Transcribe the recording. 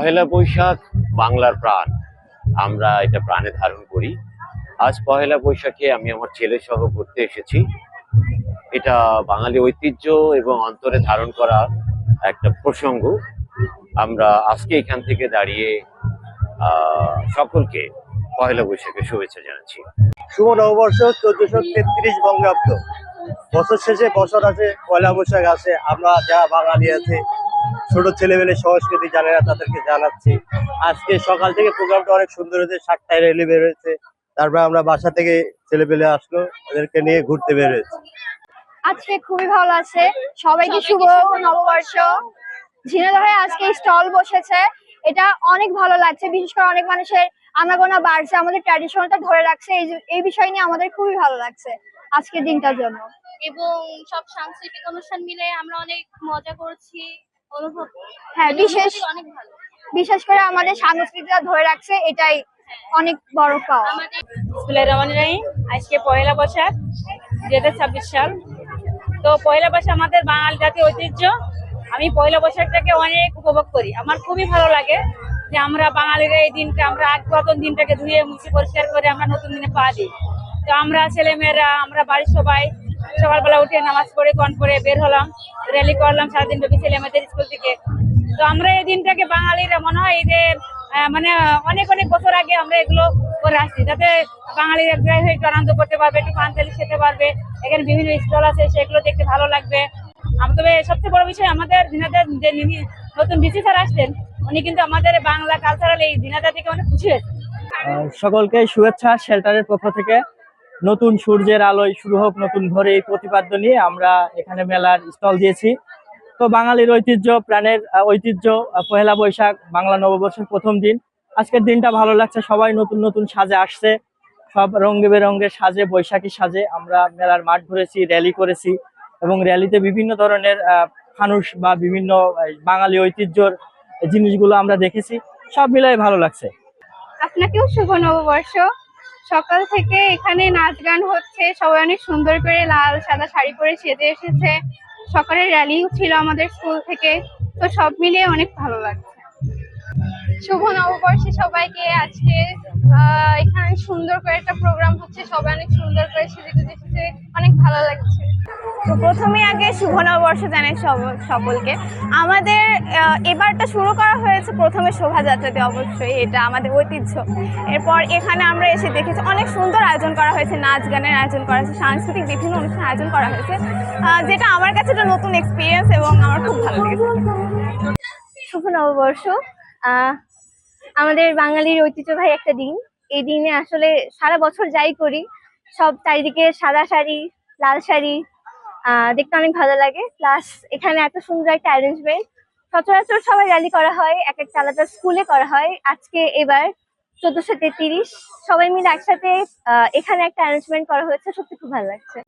পহেলা বৈশাখ বাংলার প্রাণ। আমরা এটা প্রাণে ধারণ করি। আজ পহেলা বৈশাখে আমি আমার ছেলে সহ ঘুরতে এসেছি। এটা বাঙালি ঐতিহ্য এবং অন্তরে ধারণ করা একটা প্রসঙ্গ। আমরা আজকে এখান থেকে দাঁড়িয়ে সকলকে পহেলা বৈশাখের শুভেচ্ছা জানাচ্ছি। শুভ নববর্ষ 1433 বঙ্গাব্দ। বছর শেষে বছর আছে, পয়লা বৈশাখ আছে। আমরা যারা বাঙালি আছে, ছোট ছেলেমেয়ে সংস্কৃতি জানে না, তাদেরকে জানাচ্ছি। আজকে সকাল থেকে প্রোগ্রামটা অনেক সুন্দর হয়েছে। 7টায় র্যালি বের হয়েছে, তারপর আমরা বাসা থেকে ছেলেপেলে আসলো, ওদেরকে নিয়ে ঘুরতে বের হয়েছে। আজকে খুবই ভালো আছে। সবাইকে শুভ নববর্ষ। ঝিনাইদহে আজকে স্টল বসেছে, এটা অনেক ভালো লাগছে। বিশেষ করে অনেক মানুষের আনাগোনা বাড়ছে, আমাদের ট্র্যাডিশনটা ধরে রাখছে। এই বিষয় নিয়ে আমাদের খুবই ভালো লাগছে আজকের দিনটার জন্য। এবং সব সাংস্কৃতিক অনুষ্ঠান মিলে আমরা অনেক মজা করছি, অনুভব। হ্যাঁ, বিশেষ করে আমাদের সংস্কৃতিটা ধরে রাখছে, এটাই অনেক বড় পাওয়া। আজকে পয়লা বৈশাখ 2026 সাল। তো পয়লা বৈশাখ আমাদের বাঙালি জাতীয় ঐতিহ্য। আমি পয়লা বৈশাখটাকে অনেক উপভোগ করি। আমার খুবই ভালো লাগে যে আমরা বাঙালিরা এই দিনটা, আমরা পুরাতন দিনটাকে ধুয়ে মুছে পরিষ্কার করে আমরা নতুন দিনে পা দিই। তো আমরা ছেলেমেয়েরা, আমরা বাড়ির সবাই সকালবেলা উঠে নামাজ পড়ে কন করে বের হলাম, র্যালি করলাম সারাদিন ব্যাপী ছেলেমেয়েদের স্কুল থেকে। তো আমরা এই দিনটাকে বাঙালিরা মনে হয় যে মানে অনেক অনেক বছর আগে আমরা এগুলো করে আসছি, যাতে বাঙালিরা একটু আনন্দ করতে পারবে, একটু পান্তালি খেতে পারবে। এখানে বিভিন্ন স্টল আছে, সেগুলো দেখতে ভালো লাগবে। তবে সবচেয়ে বড় বিষয়, আমাদের দিনাজপুর যে নতুন ডিসি স্যার আসছেন, উনি কিন্তু আমাদের বাংলা কালচারাল এই দিনাজপুর থেকে অনেক খুশি হয়েছে। সকলকে শুভেচ্ছা শেল্টারের পক্ষ থেকে। নতুন সূর্যের আলোয় শুরু হোক নতুন ভোরে, এই প্রতিপাদ্য নিয়ে আমরা এখানে মেলার স্টল দিয়েছি। তো বাঙালির ঐতিহ্য, প্রাণের ঐতিহ্য পহেলা বৈশাখ, বাংলা নববর্ষের প্রথম দিন। আজকের দিনটা ভালো লাগছে, সবাই নতুন নতুন সাজে আসছে, সব রঙে বেরঙের সাজে, বৈশাখী সাজে। আমরা মেলার মাঠ ঘুরেছি, র্যালি করেছি এবং র্যালিতে বিভিন্ন ধরনের ফানুস বা বিভিন্ন বাঙালি ঐতিহ্যর জিনিসগুলো আমরা দেখেছি। সব মিলাই ভালো লাগছে। আপনাকেও শুভ নববর্ষ। সকাল থেকে এখানে নাচ গান হচ্ছে, সবাই অনেক সুন্দর করে লাল সাদা শাড়ি পরে সেজে এসেছে। সকালের র্যালিও ছিল আমাদের স্কুল থেকে। তো সব মিলিয়ে অনেক ভালো লাগছে। শুভ নববর্ষে সবাইকে। আজকে এখানে সুন্দর করে একটা প্রোগ্রাম হচ্ছে, সবাই অনেক সুন্দর করে সেজে অনেক ভালো লাগছে। তো প্রথমে আগে শুভ নববর্ষ জানাই সকলকে। আমাদের এবারটা শুরু করা হয়েছে প্রথমে শোভাযাত্রাতে, অবশ্যই এটা আমাদের ঐতিহ্য। এরপর এখানে আমরা এসে দেখেছি অনেক সুন্দর আয়োজন করা হয়েছে, নাচ গানের আয়োজন করা হয়েছে, সাংস্কৃতিক বিভিন্ন অনুষ্ঠান আয়োজন করা হয়েছে, যেটা আমার কাছে একটা নতুন এক্সপিরিয়েন্স এবং আমার খুব ভালো লেগেছে। শুভ নববর্ষ আমাদের বাঙালির ঐতিহ্যবাহী একটা দিন। এই দিনে আসলে সারা বছর যাই করি, সব চারিদিকে সাদা শাড়ি, লাল শাড়ি দেখতে অনেক ভালো লাগে। প্লাস এখানে এত সুন্দর একটা অ্যারেঞ্জমেন্ট। সচরাচর সবাই র্যালি করা হয়, এক একটা আলাদা স্কুলে করা হয়। আজকে এবার 1433 সবাই মিলে একসাথে এখানে একটা অ্যারেঞ্জমেন্ট করা হয়েছে, সত্যি খুব ভালো লাগছে।